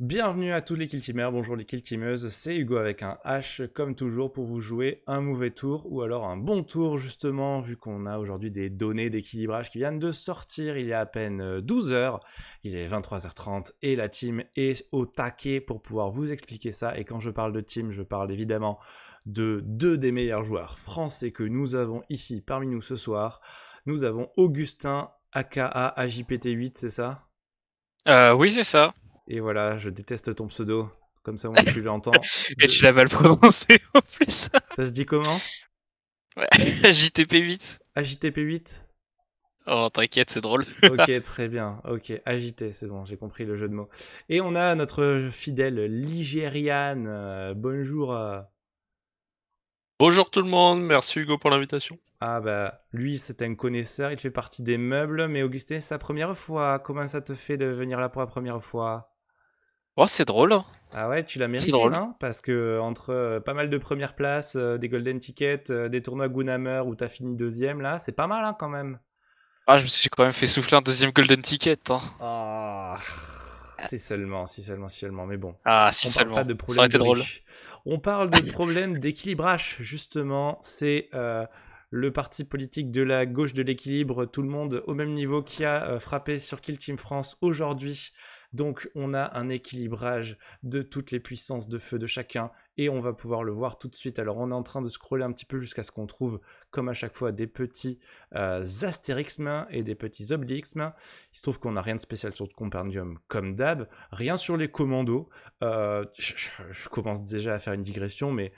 Bienvenue à tous les Kill Teamers, bonjour les Kill Teameuses, c'est Hugo avec un H comme toujours pour vous jouer un mauvais tour ou alors un bon tour justement vu qu'on a aujourd'hui des données d'équilibrage qui viennent de sortir il y a à peine 12 heures, il est 23h30 et la team est au taquet pour pouvoir vous expliquer ça et quand je parle de team je parle évidemment de deux des meilleurs joueurs français que nous avons ici parmi nous ce soir. Nous avons Augustin aka AJPT8, c'est ça? Oui, c'est ça. Et voilà, je déteste ton pseudo. Comme ça, moi, tu l'entends. Et tu l'as mal prononcé en plus. Ça se dit comment? Ouais. JTP8. AJTP8? Oh, t'inquiète, c'est drôle. Ok, très bien. Ok, agité, c'est bon, j'ai compris le jeu de mots. Et on a notre fidèle Ligériane. Bonjour. Bonjour tout le monde, merci Hugo pour l'invitation. Ah bah, lui, c'est un connaisseur, il fait partie des meubles. Mais Augustin, c'est sa première fois. Comment ça te fait de venir là pour la première fois? Oh, c'est drôle. Ah ouais, tu l'as C'est mérité, drôle. non? Parce que entre pas mal de premières places, des golden tickets, des tournois Gunhammer où t'as fini deuxième, là, c'est pas mal, hein, quand même. Ah, je me suis quand même fait souffler un deuxième golden ticket, hein. Ah, si seulement, si seulement, si seulement. Mais bon, Ah, si on parle pas seulement. de Ça aurait problème de été drôle. riches. On parle de problème d'équilibrage, justement. C'est le parti politique de la gauche de l'équilibre, tout le monde au même niveau, qui a frappé sur Kill Team France aujourd'hui. Donc, on a un équilibrage de toutes les puissances de feu de chacun et on va pouvoir le voir tout de suite. Alors, on est en train de scroller un petit peu jusqu'à ce qu'on trouve, comme à chaque fois, des petits astérixmes et des petits obélixmes. Il se trouve qu'on n'a rien de spécial sur le compendium comme d'hab, rien sur les commandos. Je commence déjà à faire une digression, mais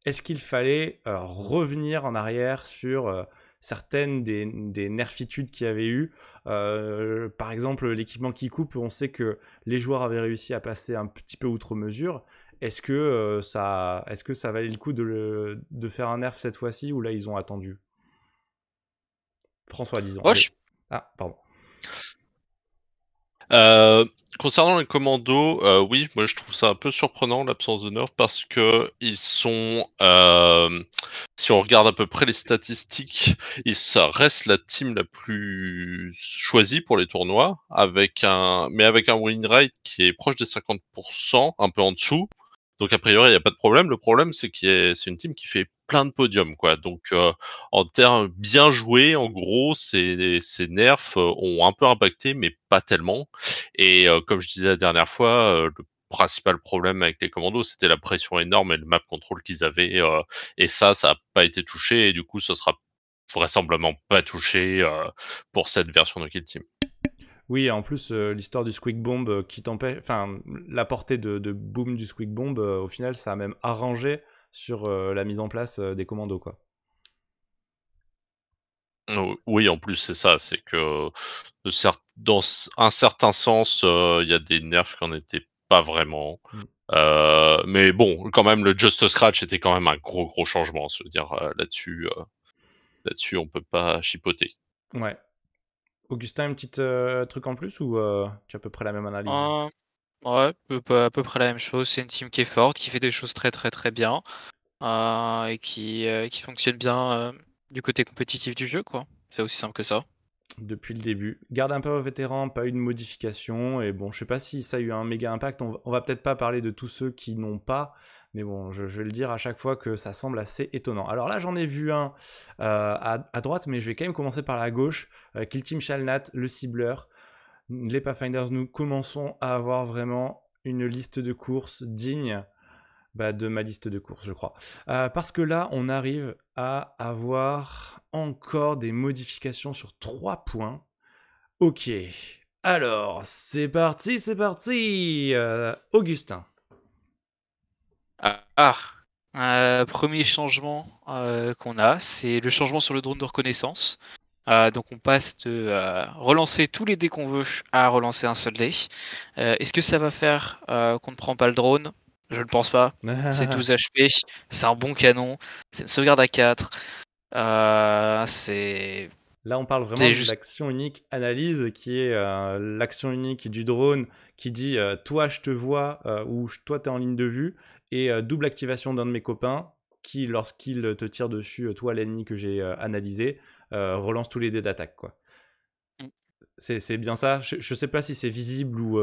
est-ce qu'il fallait revenir en arrière sur certaines des nerfitudes qu'il y avait eu? Par exemple, l'équipement qui coupe, on sait que les joueurs avaient réussi à passer un petit peu outre mesure. Est-ce que ça valait le coup de faire un nerf cette fois-ci ou là ils ont attendu? François, disons. Oh, Allez. Ah, pardon. Euh, Concernant les commandos, oui, moi je trouve ça un peu surprenant l'absence de nerf parce que ils sont, si on regarde à peu près les statistiques, ça reste la team la plus choisie pour les tournois, mais avec un win rate qui est proche des 50%, un peu en dessous. Donc a priori, il n'y a pas de problème. Le problème, c'est une team qui fait plein de podiums, quoi. Donc en termes bien joués, en gros, ces nerfs ont un peu impacté, mais pas tellement. Et comme je disais la dernière fois, le principal problème avec les commandos, c'était la pression énorme et le map control qu'ils avaient. Et ça n'a pas été touché. Et du coup, ce sera vraisemblablement pas touché pour cette version de Kill Team. Oui, en plus, l'histoire du Squeak Bomb qui t'empêche. Enfin, la portée de boom du Squeak Bomb, au final, ça a même arrangé sur la mise en place des commandos, quoi. Oui, en plus, c'est ça. C'est que dans un certain sens, il y a des nerfs qui n'en étaient pas vraiment. Mm. Mais bon, quand même, le Just Scratch était quand même un gros changement. Je veux dire, là-dessus, on peut pas chipoter. Ouais. Augustin, un petit truc en plus ou tu as à peu près la même analyse? Euh, ouais, à peu près la même chose. C'est une team qui est forte, qui fait des choses très très très bien, et qui fonctionne bien du côté compétitif du jeu, quoi. C'est aussi simple que ça. Depuis le début. Garde un peu aux vétérans, pas eu de modification. Et bon, je sais pas si ça a eu un méga impact. On va peut-être pas parler de tous ceux qui n'ont pas. Mais bon, je vais le dire à chaque fois que ça semble assez étonnant. Alors là, j'en ai vu un à droite, mais je vais quand même commencer par la gauche. Kill Team Shalnat, le cibleur. Les Pathfinders, nous commençons à avoir vraiment une liste de courses digne de ma liste de courses, je crois. Parce que là, on arrive à avoir encore des modifications sur 3 points. Ok. Alors, c'est parti, c'est parti. Augustin. Ah, premier changement qu'on a, c'est le changement sur le drone de reconnaissance. Donc on passe de relancer tous les dés qu'on veut à relancer un seul dé. Est-ce que ça va faire qu'on ne prend pas le drone? Je ne pense pas. C'est 12 HP, c'est un bon canon, c'est une sauvegarde à 4. C'est Là, on parle vraiment c'est de juste. l'action unique analyse, qui est l'action unique du drone qui dit toi, je te vois ou toi, tu es en ligne de vue, et double activation d'un de mes copains qui, lorsqu'il te tire dessus, toi, l'ennemi que j'ai analysé, relance tous les dés d'attaque, quoi. C'est bien ça. Je sais pas si c'est visible ou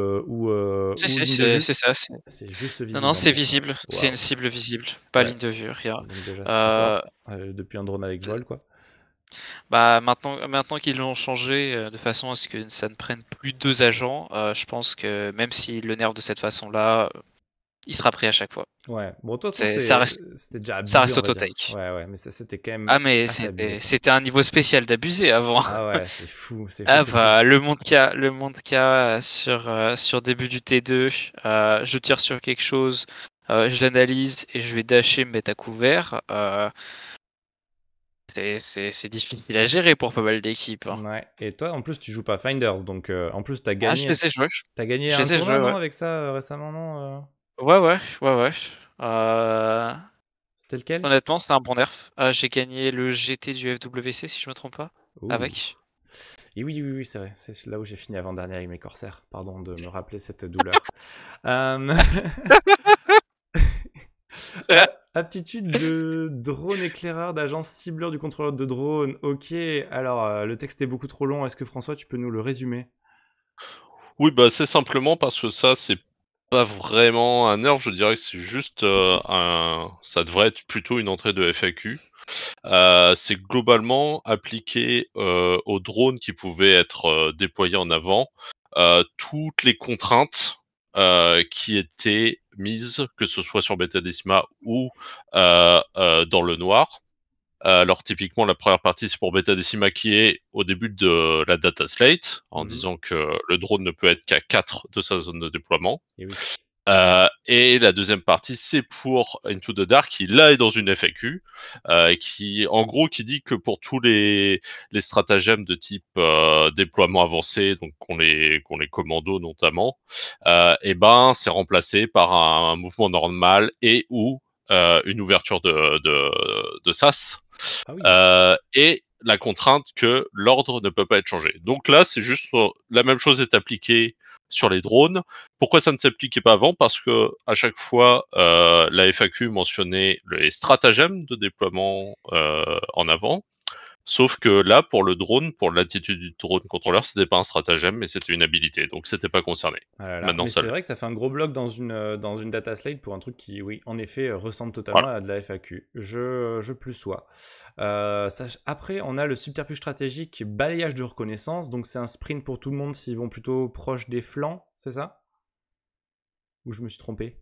C'est ligne de vue. ça. C'est juste Non, visible. non, En c'est plus. visible. C'est une Waouh. cible visible, pas Ouais. ligne de vue, rien. Donc déjà c'est très Euh, fort. Depuis un drone avec vol quoi. Bah maintenant qu'ils l'ont changé de façon à ce que ça ne prenne plus 2 agents, je pense que même s'ils le nerfent de cette façon-là, il sera pris à chaque fois. Ouais. Bon de toute façon Ça reste c'était déjà ça abusé reste on va dire. auto-take. Ouais mais ça c'était quand même Ah mais assez abusé quoi. c'était un niveau spécial d'abusé avant. Ah ouais c'est fou Ah c'est fou. bah le monde qu'il y a sur début du T2, je tire sur quelque chose, je l'analyse et je vais dasher, me mettre à couvert. C'est difficile à gérer pour pas mal d'équipes, hein. Ouais. Et toi en plus tu joues pas Finders donc en plus t'as Ah je gagné les ai joués. Je un les ai tournoi joués, non ouais. avec ça récemment non Ouais. Euh, C'était lequel? Honnêtement, c'est un bon nerf. J'ai gagné le GT du FWC si je me trompe pas. Ouh. Avec. Et oui, c'est vrai. C'est là où j'ai fini avant-dernier avec mes corsaires. Pardon de me rappeler cette douleur. Euh, Aptitude de drone éclaireur, d'agence cibleur du contrôleur de drone. Ok, alors le texte est beaucoup trop long. Est-ce que François, tu peux nous le résumer? Oui, bah c'est simplement parce que ça, c'est pas vraiment un nerf, je dirais que c'est juste ça devrait être plutôt une entrée de FAQ. C'est globalement appliqué aux drones qui pouvaient être déployés en avant, toutes les contraintes qui étaient mises, que ce soit sur Betadesima ou dans le noir. Alors typiquement la première partie c'est pour Betadesima qui est au début de la data slate en disant que le drone ne peut être qu'à 4 de sa zone de déploiement. Et oui. Et la deuxième partie c'est pour Into the Dark qui là est dans une FAQ qui en gros qui dit que pour tous les stratagèmes de type déploiement avancé donc qu'on les commandos notamment et ben c'est remplacé par un mouvement normal et ou une ouverture de sas. Ah oui. Et la contrainte que l'ordre ne peut pas être changé. Donc là, c'est juste la même chose est appliquée sur les drones. Pourquoi ça ne s'appliquait pas avant? Parce que à chaque fois, la FAQ mentionnait les stratagèmes de déploiement en avant. Sauf que là, pour le drone, pour l'attitude du drone contrôleur, c'était pas un stratagème, mais c'était une habilité, donc c'était pas concerné. Ah là là. Maintenant, Mais ça c'est l'est. vrai que ça fait un gros bloc dans une data slate pour un truc qui, oui, en effet, ressemble totalement Voilà. à de la FAQ. Je plus sois. Après, on a le subterfuge stratégique balayage de reconnaissance. Donc, c'est un sprint pour tout le monde s'ils vont plutôt proche des flancs, c'est ça? Ou je me suis trompé?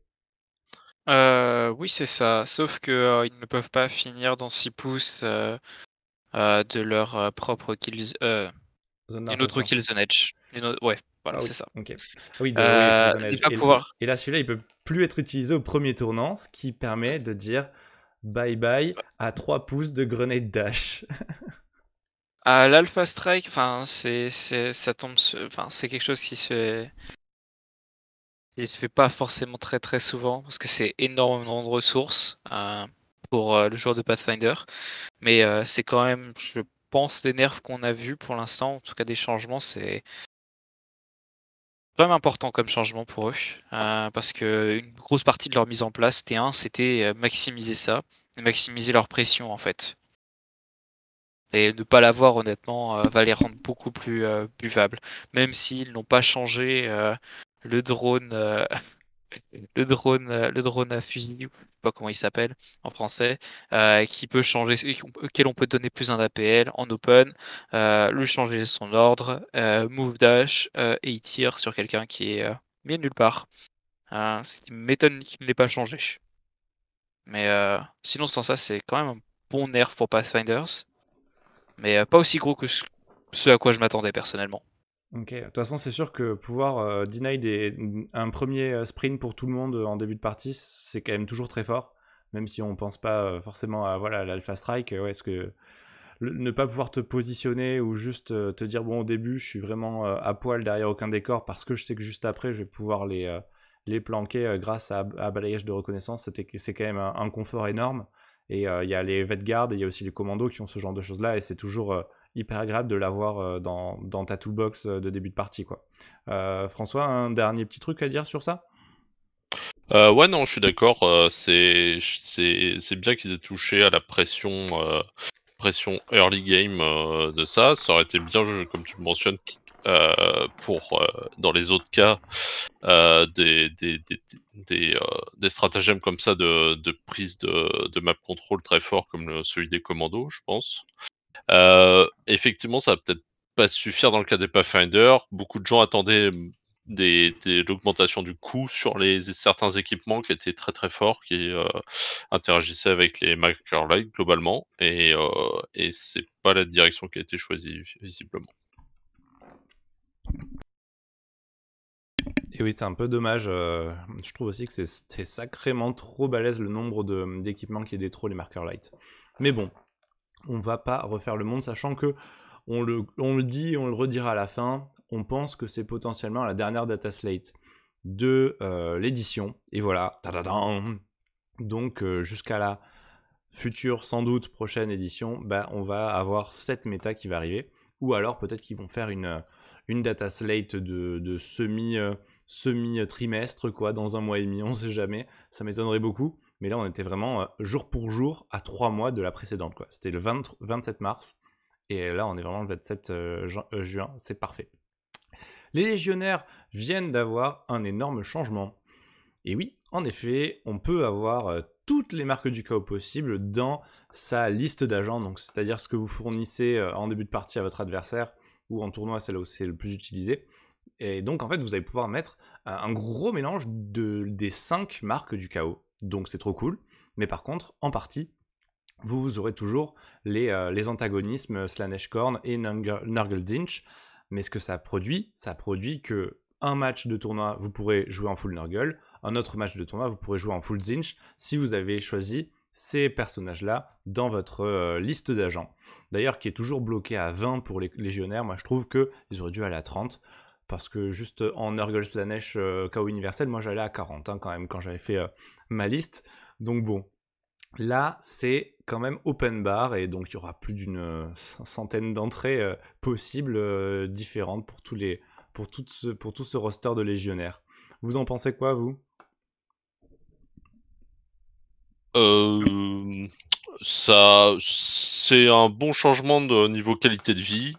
Oui, c'est ça. Sauf que ils ne peuvent pas finir dans 6 pouces de leur propre kill, Zone d'une autre d'insertion. kill zone edge. Ouais, voilà, Ah oui, c'est ça. ok. Ah oui, oui, Prison Ne Edge. pas pouvoir. Et là, celui-là, il peut plus être utilisé au premier tournant, ce qui permet de dire bye bye à 3 pouces de grenade dash. À l'Alpha Strike, enfin, ça tombe, enfin, c'est quelque chose qui se fait pas forcément très très souvent parce que c'est énormément de ressources pour le joueur de Pathfinder, mais c'est quand même, je pense, les nerfs qu'on a vus pour l'instant, en tout cas des changements, c'est quand même important comme changement pour eux parce que une grosse partie de leur mise en place T1, c'était maximiser ça, maximiser leur pression en fait. Et ne pas l'avoir, honnêtement, va les rendre beaucoup plus buvables. Même s'ils n'ont pas changé le drone, le drone à fusil, je sais pas comment il s'appelle en français, qui peut changer, auquel on peut donner plus un APL en open, lui changer son ordre, move dash, et il tire sur quelqu'un qui est mis nulle part. Ce qui m'étonne qu'il ne l'ait pas changé. Mais sinon, sans ça, c'est quand même un bon nerf pour Pathfinders. Mais pas aussi gros que ce à quoi je m'attendais personnellement. Ok, de toute façon, c'est sûr que pouvoir deny un premier sprint pour tout le monde en début de partie, c'est quand même toujours très fort. Même si on pense pas forcément à voilà, l'Alpha Strike, ouais, est-ce que ne pas pouvoir te positionner ou juste te dire bon au début je suis vraiment à poil derrière aucun décor parce que je sais que juste après je vais pouvoir les planquer grâce à balayage de reconnaissance, c'est quand même un confort énorme. Et il y a les Vetguard et il y a aussi les commandos qui ont ce genre de choses là et c'est toujours hyper agréable de l'avoir dans ta toolbox de début de partie quoi. François, un dernier petit truc à dire sur ça? Ouais, non, je suis d'accord. C'est bien qu'ils aient touché à la pression early game de ça. Ça aurait été bien, comme tu le mentionnes, pour dans les autres cas des stratagèmes comme ça de prise de map control très fort comme celui des commandos, je pense. Effectivement, ça va peut-être pas suffire dans le cas des Pathfinder. Beaucoup de gens attendaient l'augmentation du coût sur certains équipements qui étaient très très forts, qui interagissaient avec les marqueurs light globalement, et c'est pas la direction qui a été choisie visiblement. Et oui, c'est un peu dommage. Je trouve aussi que c'est sacrément trop balèze le nombre d'équipements qui aident trop les marqueurs light. Mais bon, on va pas refaire le monde, sachant que on le dit, on le redira à la fin. On pense que c'est potentiellement la dernière data slate de l'édition. Et voilà, tadadam. Donc jusqu'à la future, sans doute prochaine édition, on va avoir cette méta qui va arriver. Ou alors peut-être qu'ils vont faire une data slate de semi-trimestre, quoi, dans un mois et demi, on sait jamais. Ça m'étonnerait beaucoup. Mais là, on était vraiment jour pour jour à 3 mois de la précédente, quoi. C'était le 27 mars. Et là, on est vraiment le 27 juin. C'est parfait. Les légionnaires viennent d'avoir un énorme changement. Et oui, en effet, on peut avoir toutes les marques du chaos possibles dans sa liste d'agents, donc c'est-à-dire ce que vous fournissez en début de partie à votre adversaire, ou en tournoi, c'est là où c'est le plus utilisé. Et donc, en fait, vous allez pouvoir mettre un gros mélange des 5 marques du chaos. Donc, c'est trop cool. Mais par contre, en partie, vous aurez toujours les antagonismes Slaanesh-Khorne et Nurgle-Zinch. Mais ce que ça produit que un match de tournoi, vous pourrez jouer en full Nurgle. Un autre match de tournoi, vous pourrez jouer en full Zinch si vous avez choisi ces personnages-là dans votre liste d'agents. D'ailleurs, qui est toujours bloqué à 20 pour les légionnaires. Moi, je trouve qu'ils auraient dû aller à 30. Parce que juste en Nurgle Slaanesh KO universel, moi j'allais à 40 quand même quand j'avais fait ma liste. Donc bon, là c'est quand même open bar et donc il y aura plus d'une centaine d'entrées possibles différentes pour tout ce roster de légionnaires. Vous en pensez quoi, vous ? Ça, c'est un bon changement de niveau qualité de vie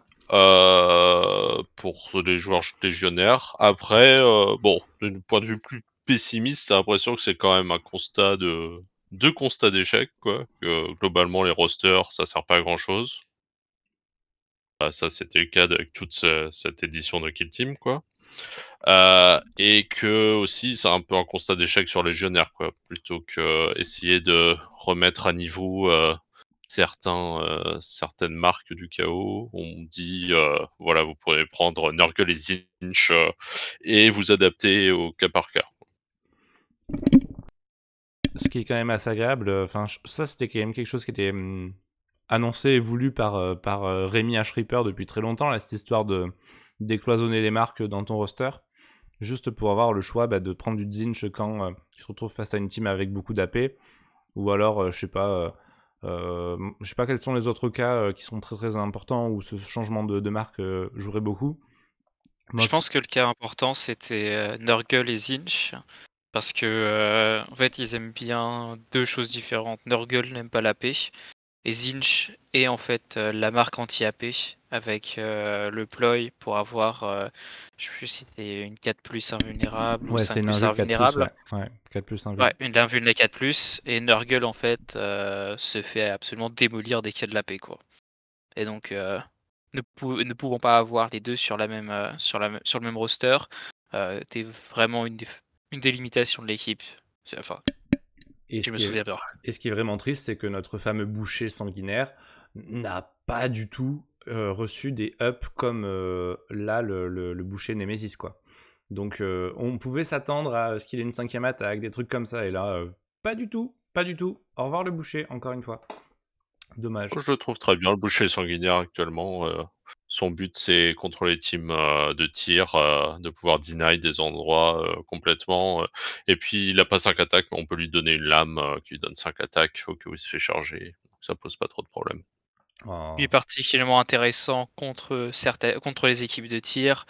pour les joueurs légionnaires. Après, bon, d'un point de vue plus pessimiste, j'ai l'impression que c'est quand même un constat deux constats d'échec, quoi. Que globalement, les rosters, ça sert pas à grand chose. Ça, c'était le cas avec toute cette édition de Kill Team, quoi. Et que aussi c'est un peu un constat d'échec sur les légionnaires, quoi, plutôt que essayer de remettre à niveau certaines marques du chaos. On dit voilà, vous pourrez prendre Nurgle et Zinch et vous adapter au cas par cas. Ce qui est quand même assez agréable, ça c'était quand même quelque chose qui était annoncé et voulu par Rémi H. Reaper depuis très longtemps, là, cette histoire de décloisonner les marques dans ton roster, juste pour avoir le choix de prendre du Zinch quand tu te retrouves face à une team avec beaucoup d'AP, ou alors, je sais pas quels sont les autres cas qui sont très très importants où ce changement de marque jouerait beaucoup. Je pense que le cas important c'était Nurgle et Zinch. Parce que en fait ils aiment bien deux choses différentes. Nurgle n'aime pas l'AP et Zinch est en fait la marque anti-AP avec le ploy pour avoir je sais plus si c'était une 4+ invulnérable ou Ouais, 5+ c'est une invul 4+, invulnérable. ouais, 4+ invul. Ouais, une invul 4+, et Nurgle en fait se fait absolument démolir dès qu'il y a de l'AP, quoi. Et donc ne pouvant pas avoir les deux sur la même sur le même roster, t'es vraiment une des limitations de l'équipe. Enfin, Et je me souviens bien. Et ce qui est vraiment triste, c'est que notre fameux boucher sanguinaire n'a pas du tout reçu des ups comme là le boucher Nemesis, quoi. Donc on pouvait s'attendre à ce qu'il ait une 5e attaque, des trucs comme ça, et là, pas du tout, pas du tout. Au revoir le boucher, encore une fois. Dommage. Je le trouve très bien, le boucher sanguinaire actuellement. Son but, c'est contre les teams de tir, de pouvoir deny des endroits complètement. Et puis, il a pas 5 attaques, mais on peut lui donner une lame qui lui donne 5 attaques au cas où il se fait charger. Donc, ça pose pas trop de problèmes. Oh. Il est particulièrement intéressant contre les équipes de tir,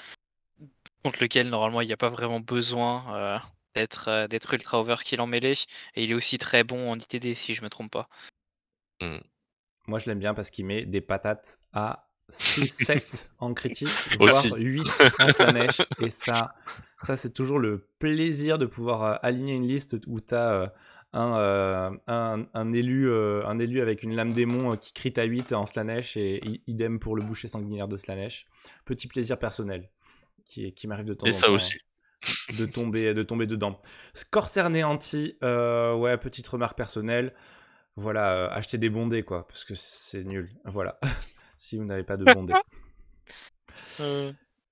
contre lesquelles normalement il n'y a pas vraiment besoin d'être ultra overkill en mêlée. Et il est aussi très bon en ITD si je me trompe pas. Mm. Moi, je l'aime bien parce qu'il met des patates à 6-7 en critique, Aussi. voire 8 en Slanesh. Et ça c'est toujours le plaisir de pouvoir aligner une liste où tu as un élu avec une lame démon qui crit à 8 en Slanesh et idem pour le boucher sanguinaire de Slanesh. Petit plaisir personnel qui m'arrive de temps Et en ça temps aussi. de tomber dedans. Corsair néanti, ouais, petite remarque personnelle. Voilà, achetez des bondés, quoi, parce que c'est nul. Voilà, si vous n'avez pas de bondés.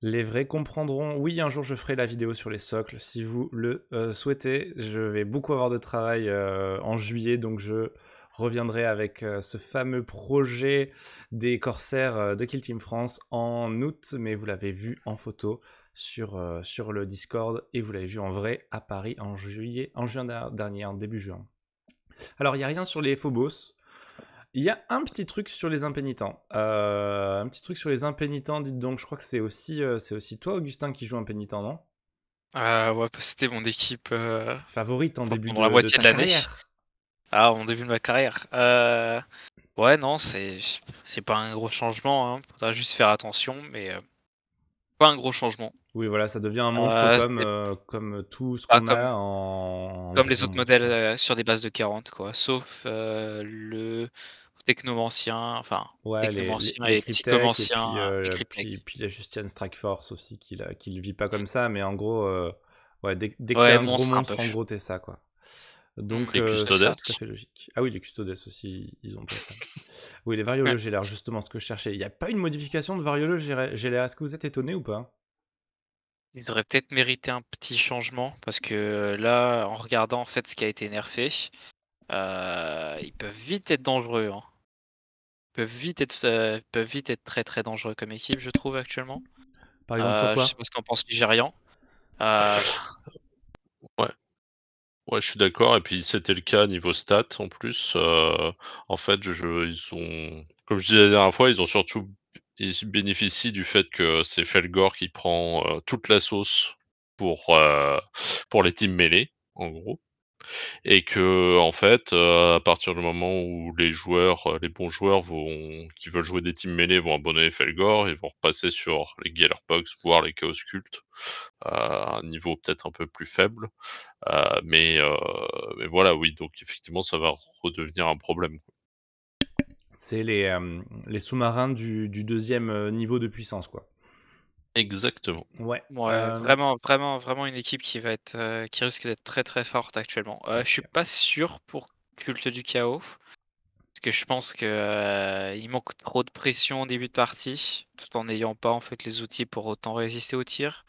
Les vrais comprendront. Oui, un jour je ferai la vidéo sur les socles. Si vous le souhaitez, je vais beaucoup avoir de travail en juillet, donc je reviendrai avec ce fameux projet des corsaires de Kill Team France en août, mais vous l'avez vu en photo sur le Discord et vous l'avez vu en vrai à Paris en juin dernier, en début juin. Alors, il n'y a rien sur les Phobos. Il y a un petit truc sur les impénitents. Dites donc. Je crois que c'est aussi toi, Augustin, qui joue impénitent, non? Ouais, c'était mon équipe Favorite en début pendant la de moitié ta de l'année. carrière. Ah, en début de ma carrière. Ouais, non, c'est pas un gros changement. Hein. Faudra juste faire attention, mais pas un gros changement. Oui, voilà, ça devient un monstre C'est comme tout ce pas qu'on a en comme les gros autres monstre. modèles sur des bases de 40, quoi. Sauf le technomancien, enfin, Ouais, technomancien les et Cryptek et psychomancien et Cryptek. puis il y a Justian Strikeforce aussi qui le vit pas comme ça, mais en gros, ouais, dès que t'es Ouais, un gros monstre un peu. monstre, en gros, t'es ça, quoi. Donc, Les c'est Custodes. tout à fait logique. Ah oui, les Custodes aussi, ils ont pas ça. Oui, les Varioleux, j'ai l'air justement ce que je cherchais. Il n'y a pas une modification de Varioleux, j'ai l'air. Est-ce que vous êtes étonné ou pas? Ils auraient peut-être mérité un petit changement parce que là, en regardant en fait ce qui a été nerfé, ils peuvent vite être dangereux. Hein. Peuvent vite être très très dangereux comme équipe, je trouve actuellement. Par exemple, sur Je sais quoi? pas ce qu'en pense Ligérian. Euh, Ouais. Ouais, je suis d'accord. Et puis c'était le cas niveau stats en plus. En fait, ils ont, comme je disais la dernière fois, ils bénéficient du fait que c'est Felgor qui prend toute la sauce pour les teams mêlés, en gros. Et que en fait, à partir du moment où les bons joueurs qui veulent jouer des teams mêlés vont abandonner Felgor et vont repasser sur les Gellerpox, voire les Chaos Cult, à un niveau peut-être un peu plus faible. Mais voilà, oui, donc effectivement, ça va redevenir un problème. C'est les sous-marins du deuxième niveau de puissance, quoi. Exactement. Ouais. ouais, vraiment une équipe qui risque d'être très très forte actuellement. Je suis Ok. pas sûr pour Culte du Chaos. Parce que je pense que il manque trop de pression au début de partie, tout en n'ayant pas en fait les outils pour autant résister aux tirs.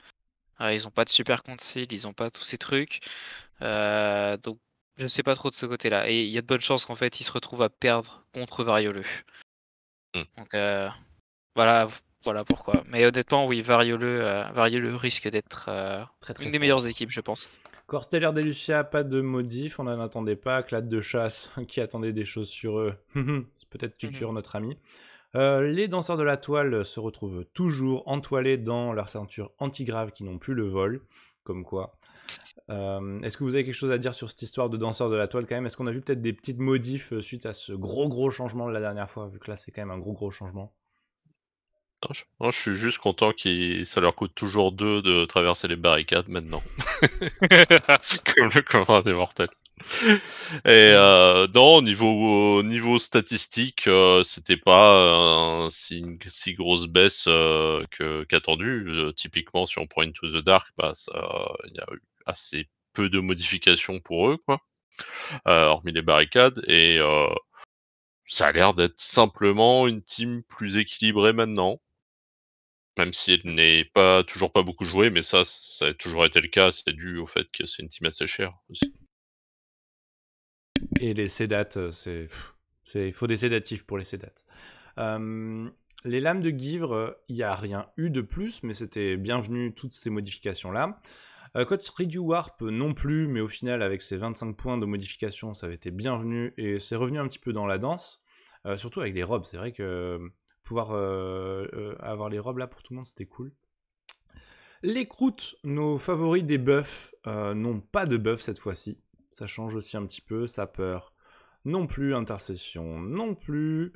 Ils ont pas de super concile, ils ont pas tous ces trucs. Donc je sais pas trop de ce côté-là. Et il y a de bonnes chances qu'en fait ils se retrouvent à perdre contre Varioleux. Mm. Donc voilà, voilà pourquoi. Mais honnêtement, oui, Varioleux risque d'être Très très une des fort. meilleures équipes, je pense. Corps stellaire des Lucia, pas de modif, on n'en attendait pas. Clade de chasse qui attendait des choses sur eux. Peut-être tuture notre ami. Les danseurs de la toile se retrouvent toujours entoilés dans leur ceinture antigrave qui n'ont plus le vol. Comme quoi. Est-ce que vous avez quelque chose à dire sur cette histoire de danseurs de la toile quand même? Est-ce qu'on a vu peut-être des petites modifs suite à ce gros changement de la dernière fois, vu que là c'est quand même un gros changement? Non, je suis juste content que ça leur coûte toujours 2 de traverser les barricades maintenant. Comme le commun des mortels. Et non, niveau statistique, c'était pas si grosse baisse qu'attendu. Typiquement, si on prend Into the Dark, bah il y a eu assez peu de modifications pour eux, quoi, hormis les barricades. Et ça a l'air d'être simplement une team plus équilibrée maintenant. Même si elle n'est toujours pas beaucoup jouée, mais ça a toujours été le cas, c'est dû au fait que c'est une team assez chère aussi. Et les sédates, il faut des sédatifs pour les sédates. Les lames de Givre, il n'y a rien eu de plus, mais c'était bienvenu toutes ces modifications-là. Code Redu Warp non plus, mais au final, avec ses 25 points de modification, ça avait été bienvenu et c'est revenu un petit peu dans la danse. Surtout avec des robes, c'est vrai que pouvoir avoir les robes là pour tout le monde, c'était cool. Les croûtes, nos favoris des buffs, n'ont pas de buff cette fois-ci. Ça change aussi un petit peu. Sapeur non plus, intercession non plus.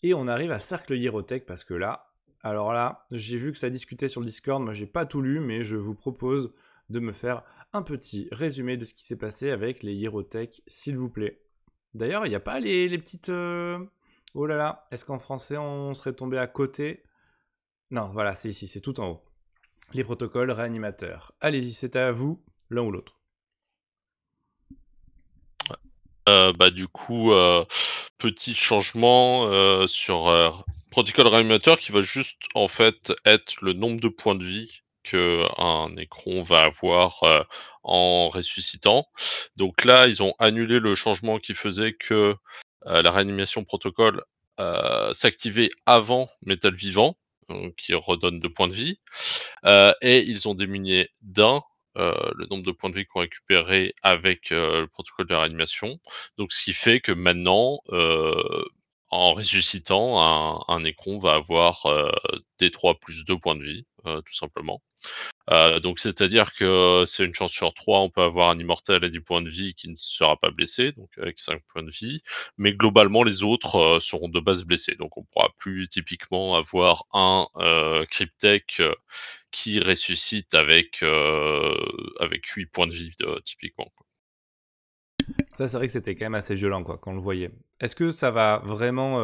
Et on arrive à Cercle Hierotech parce que là, alors là, j'ai vu que ça discutait sur le Discord. Moi, j'ai pas tout lu, mais je vous propose de me faire un petit résumé de ce qui s'est passé avec les Hierotech, s'il vous plaît. D'ailleurs, il n'y a pas les petites... Oh là là, est-ce qu'en français, on serait tombé à côté? Non, voilà, c'est ici, c'est tout en haut. Les protocoles réanimateurs. Allez-y, c'est à vous, l'un ou l'autre. Du coup, petit changement sur protocole réanimateur qui va juste en fait être le nombre de points de vie que un Necron va avoir en ressuscitant. Donc là, ils ont annulé le changement qui faisait que la réanimation protocole s'activait avant métal vivant, qui redonne 2 points de vie, et ils ont diminué d'un le nombre de points de vie qu'on récupérait avec le protocole de réanimation. Donc ce qui fait que maintenant, en ressuscitant, un Necron va avoir D3 plus 2 points de vie, tout simplement. Donc c'est-à-dire que c'est une chance sur 3, on peut avoir un immortel à 10 points de vie qui ne sera pas blessé, donc avec 5 points de vie. Mais globalement, les autres seront de base blessés. Donc on pourra plus typiquement avoir un Cryptek qui ressuscite avec 8 points de vie, typiquement. Ça, c'est vrai que c'était quand même assez violent, quoi, quand on le voyait. Est-ce que ça va vraiment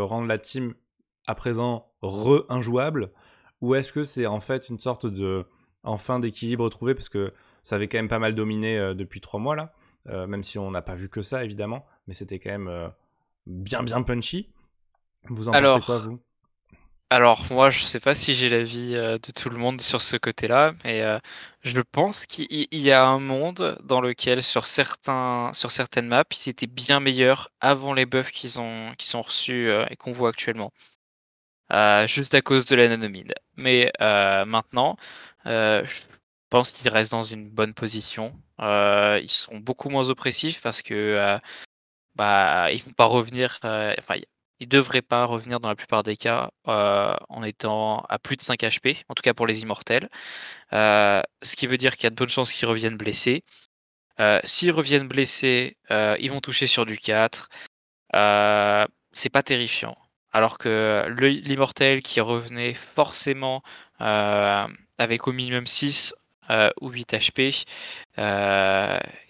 rendre la team, à présent, re-injouable? Ou est-ce que c'est en fait une sorte de enfin d'équilibre trouvé? Parce que ça avait quand même pas mal dominé depuis 3 mois, là. Même si on n'a pas vu que ça, évidemment. Mais c'était quand même bien punchy. Vous en pensez quoi, vous? Alors, moi, je sais pas si j'ai l'avis de tout le monde sur ce côté-là, mais je pense qu'il y a un monde dans lequel, sur certaines maps, ils étaient bien meilleurs avant les buffs qu'ils ont reçus et qu'on voit actuellement. Juste à cause de la nanomine. Mais maintenant, je pense qu'ils restent dans une bonne position. Ils sont beaucoup moins oppressifs parce que ils vont pas revenir. Enfin, ils devraient pas revenir dans la plupart des cas en étant à plus de 5 HP, en tout cas pour les immortels. Ce qui veut dire qu'il y a de bonnes chances qu'ils reviennent blessés. S'ils reviennent blessés, ils vont toucher sur du 4. C'est pas terrifiant. Alors que l'immortel qui revenait forcément avec au minimum 6 ou 8 HP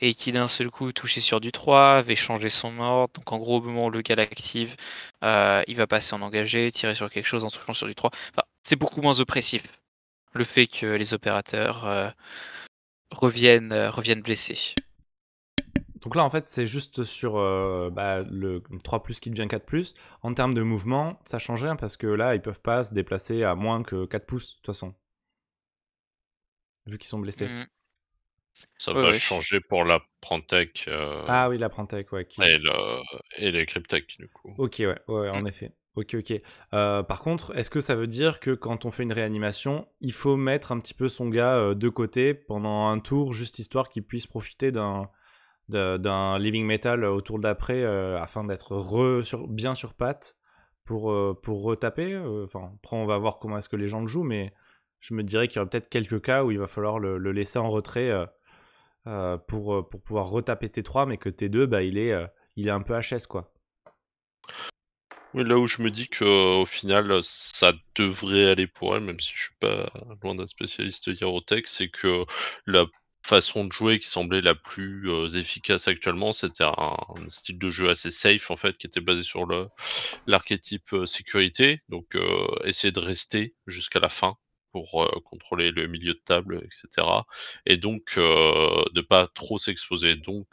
et qui d'un seul coup touchait sur du 3, avait changé son ordre. Donc en gros, au moment où le gars l'active, il va passer en engagé, tirer sur quelque chose en touchant sur du 3. Enfin, c'est beaucoup moins oppressif. Le fait que les opérateurs reviennent blessés. Donc là, en fait, c'est juste sur le 3+, qui devient 4+. En termes de mouvement, ça change rien parce que là, ils peuvent pas se déplacer à moins que 4 pouces, de toute façon. Vu qu'ils sont blessés. Mmh. Ça Ouais, va ouais. changer pour la Prantech Ah oui, la Prantech, ouais. et les Cryptek, du coup. Ok, ouais, en Mmh. effet. Ok. Par contre, est-ce que ça veut dire que quand on fait une réanimation, il faut mettre un petit peu son gars de côté pendant un tour, juste histoire qu'il puisse profiter d'un Living Metal au tour d'après afin d'être bien sur pattes pour retaper. Enfin, après, on va voir comment est-ce que les gens le jouent, mais je me dirais qu'il y aurait peut-être quelques cas où il va falloir le laisser en retrait pour pouvoir retaper T3, mais que T2, il est un peu HS, quoi. Oui, là où je me dis qu'au final, ça devrait aller pour elle, même si je suis pas loin d'un spécialiste Hierotech, c'est que la façon de jouer qui semblait la plus efficace actuellement, c'était un style de jeu assez safe, en fait, qui était basé sur l'archétype sécurité. Donc, essayer de rester jusqu'à la fin pour contrôler le milieu de table, etc. Et donc, de pas trop s'exposer. Donc,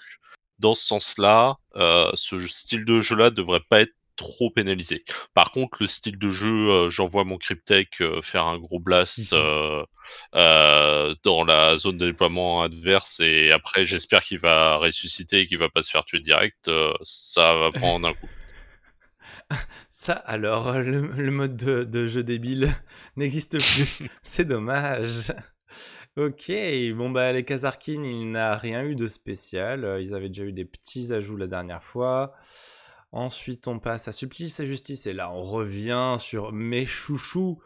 dans ce sens-là, ce style de jeu-là devrait pas être trop pénalisé. Par contre, le style de jeu, j'envoie mon Cryptek faire un gros blast dans la zone de déploiement adverse et après j'espère qu'il va ressusciter et qu'il va pas se faire tuer direct, ça va prendre un coup. Ça, alors, le mode de jeu débile n'existe plus. C'est dommage. Ok, bon les Kazarkin, il n'a rien eu de spécial. Ils avaient déjà eu des petits ajouts la dernière fois. Ensuite, on passe à Supplice et Justice. Et là, on revient sur mes chouchous.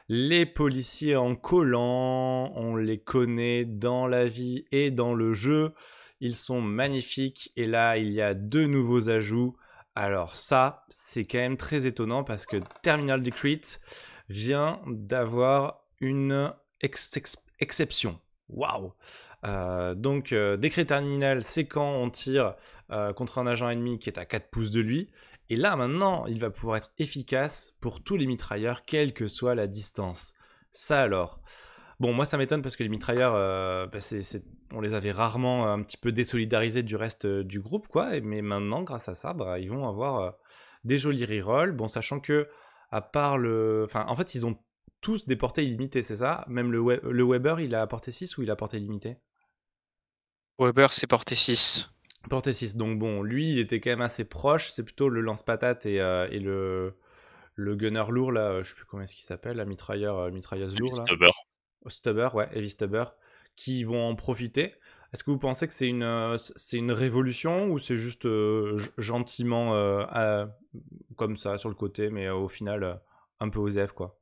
Les policiers en collant. On les connaît dans la vie et dans le jeu. Ils sont magnifiques. Et là, il y a 2 nouveaux ajouts. Alors ça, c'est quand même très étonnant parce que Terminal Decrete vient d'avoir une exception. Waouh. Donc, décret terminal, c'est quand on tire contre un agent ennemi qui est à 4 pouces de lui. Et là, maintenant, il va pouvoir être efficace pour tous les mitrailleurs, quelle que soit la distance. Ça alors. Bon, moi, ça m'étonne parce que les mitrailleurs, on les avait rarement un petit peu désolidarisés du reste du groupe, quoi. Mais maintenant, grâce à ça, bah, ils vont avoir des jolis rerolls. Bon, sachant que, à part le... Enfin, en fait, ils ont tous des portées illimitées, c'est ça? Même le Weber, il a portée 6 ou il a portée limitée? Weber, c'est porté 6. Portée 6. Donc bon, lui, il était quand même assez proche. C'est plutôt le lance-patate et le gunner lourd, là. Je sais plus comment est-ce qu'il s'appelle, la mitrailleuse lourd, là. Stubber, ouais, Heavy Stubber, qui vont en profiter. Est-ce que vous pensez que c'est une révolution ou c'est juste gentiment comme ça sur le côté, mais au final un peu osef, quoi?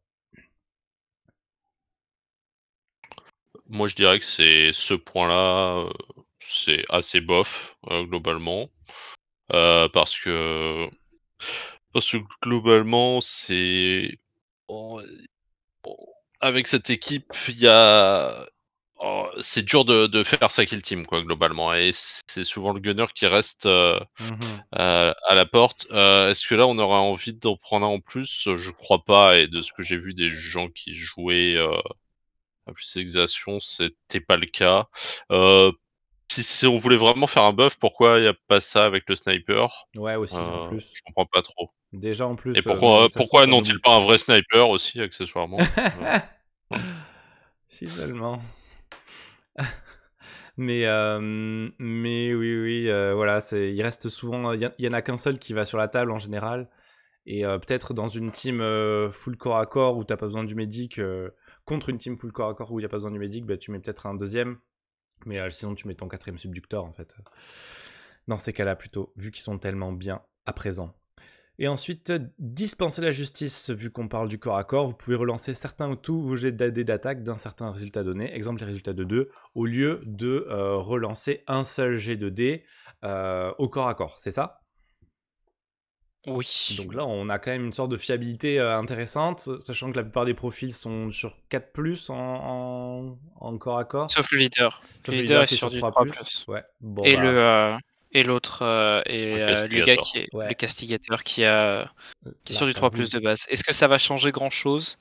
Moi, je dirais que c'est ce point-là, c'est assez bof globalement, parce que globalement, c'est bon, avec cette équipe, il y a c'est dur de faire sa kill team quoi globalement, et c'est souvent le gunner qui reste à la porte. Est-ce que là on aurait envie d'en prendre un en plus? Je crois pas, et de ce que j'ai vu des gens qui jouaient à plus d'exaction, c'était pas le cas. Si on voulait vraiment faire un buff, pourquoi il y a pas ça avec le sniper? Ouais, aussi, en plus. Je comprends pas trop. Déjà, en plus, Et pourquoi ça se trouve, pourquoi ça en n'ont-ils oublie. pas un vrai sniper aussi accessoirement? Ouais. Si seulement. Mais oui, oui, voilà, il reste souvent, il y en a qu'un seul qui va sur la table en général. Et peut-être dans une team full corps à corps où t'as pas besoin du médic, contre une team full corps à corps où il y a pas besoin du médic, bah, tu mets peut-être un deuxième. Mais sinon, tu mets ton quatrième subducteur, en fait. Dans ces cas-là, plutôt, vu qu'ils sont tellement bien à présent. Et ensuite, dispenser la justice, vu qu'on parle du corps à corps, vous pouvez relancer certains ou tous vos jets d'AD d'attaque d'un certain résultat donné, exemple les résultats de 2, au lieu de relancer un seul jet de dés au corps à corps, c'est ça? Oui. Donc là, on a quand même une sorte de fiabilité intéressante, sachant que la plupart des profils sont sur 4+, en corps à corps. Sauf le leader. Sauf Le le leader leader est qui est sur sur du 3+. 3+. Ouais, bon Et bah... l'autre est Le le gars castigator. qui est le Ouais, castigateur qui est sur du 3+ l'arc-à-boules. de base. Est-ce que ça va changer grand-chose?